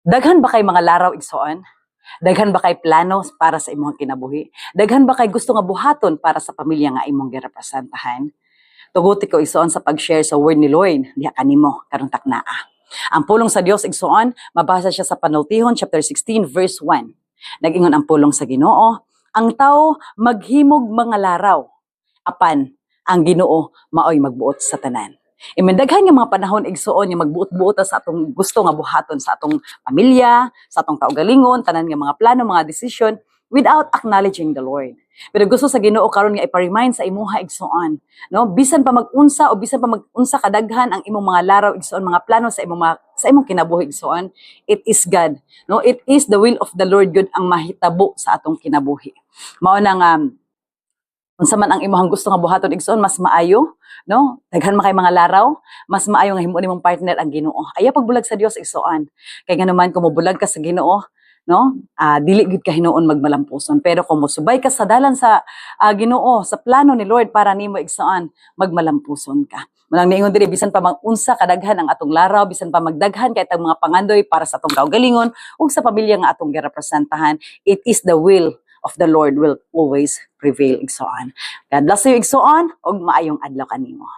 Daghan ba kay mga laraw igsoon? Daghan ba kay plano para sa imong kinabuhi? Daghan ba kay gusto nga buhaton para sa pamilya nga imong girepresentahan? Tuguti ko igsoon sa pag-share sa word ni Lord diha kanimo karong taknaa. Ang pulong sa Dios igsoon mabasa siya sa Panultihon chapter 16 verse 1. Nag-ingon ang pulong sa Ginoo, ang tao maghimog mga laraw, apan ang Ginoo maoy magbuot sa tanan. Imendaghan nga mga panahon igsuon nga magbuot-buot sa atong gusto nga buhaton sa atong pamilya, sa atong kaugalingon, tanan nga mga plano, mga desisyon without acknowledging the Lord. Pero gusto sa Ginoo karon nga ipa-remind sa imuha igsuon, no? Bisan pa mag-unsa o bisan pa mag-unsa kadaghan ang imong mga laraw igsuon, mga plano sa imong kinabuhi igsuon, it is God, no? It is the will of the Lord good ang mahitabo sa atong kinabuhi. Mao na nga unsa man ang imong gusto nga buhaton igsoon mas maayo, no? Daghan man kay mga laraw, mas maayo nga himuon nimong partner ang Ginoo. Aya pagbulag sa Dios igsoon. Kay nganuman kung mobulag ka sa Ginoo, no? Dili gid ka hinuon magmalampuson, pero kung mosubay ka sa dalan sa Ginoo, sa plano ni Lord para nimo igsoon, magmalampuson ka. Manang niingon diri bisan pa mag-unsa kadaghan ang atong laraw, bisan pa magdaghan kay tang mga pangandoy para sa atong kaugalingon ug sa pamilya nga atong girepresentahan, it is the will of the Lord will always prevail igsoon. God bless you igsoon ug maayong adlaw kanimo.